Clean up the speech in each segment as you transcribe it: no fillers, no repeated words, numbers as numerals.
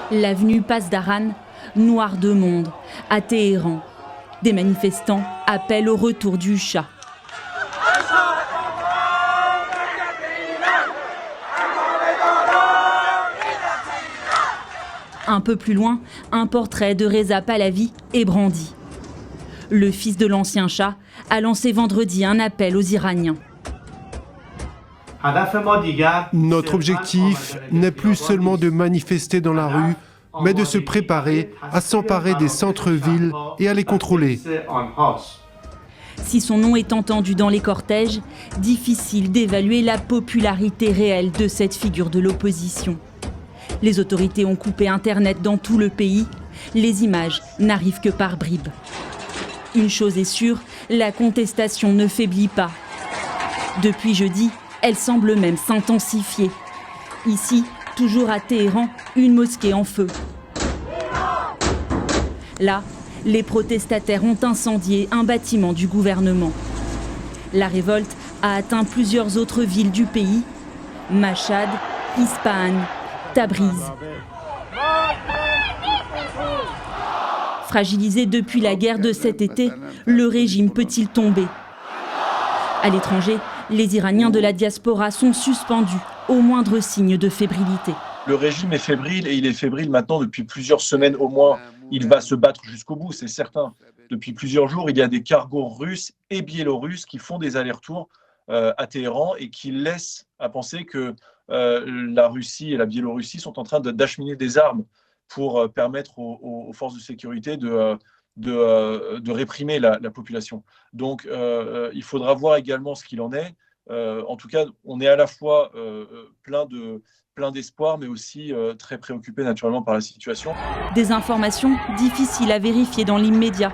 L'avenue Pasdaran, noire de monde, à Téhéran. Des manifestants appellent au retour du Shah. Un peu plus loin, un portrait de Reza Pahlavi est brandi. Le fils de l'ancien Shah a lancé vendredi un appel aux Iraniens. Notre objectif n'est plus seulement de manifester dans la rue, mais de se préparer à s'emparer des centres-villes et à les contrôler. Si son nom est entendu dans les cortèges, difficile d'évaluer la popularité réelle de cette figure de l'opposition. Les autorités ont coupé Internet dans tout le pays. Les images n'arrivent que par bribes. Une chose est sûre, la contestation ne faiblit pas. Depuis jeudi, elle semble même s'intensifier. Ici, toujours à Téhéran, une mosquée en feu. Là, les protestataires ont incendié un bâtiment du gouvernement. La révolte a atteint plusieurs autres villes du pays. Mashhad, Ispahan, Tabriz. Fragilisé depuis la guerre de cet été, le régime peut-il tomber? À l'étranger, les Iraniens de la diaspora sont suspendus au moindre signe de fébrilité. Le régime est fébrile et il est fébrile maintenant depuis plusieurs semaines au moins. Il va se battre jusqu'au bout, c'est certain. Depuis plusieurs jours, il y a des cargos russes et biélorusses qui font des allers-retours à Téhéran et qui laissent à penser que la Russie et la Biélorussie sont en train d'acheminer des armes pour permettre aux forces de sécurité de réprimer la population. Donc il faudra voir également ce qu'il en est. En tout cas, on est à la fois plein d'espoir, mais aussi très préoccupé naturellement par la situation. Des informations difficiles à vérifier dans l'immédiat.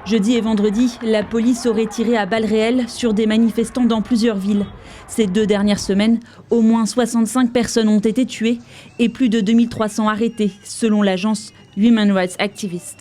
Jeudi et vendredi, la police aurait tiré à balles réelles sur des manifestants dans plusieurs villes. Ces 2 dernières semaines, au moins 65 personnes ont été tuées et plus de 2300 arrêtées, selon l'agence Human Rights Activist.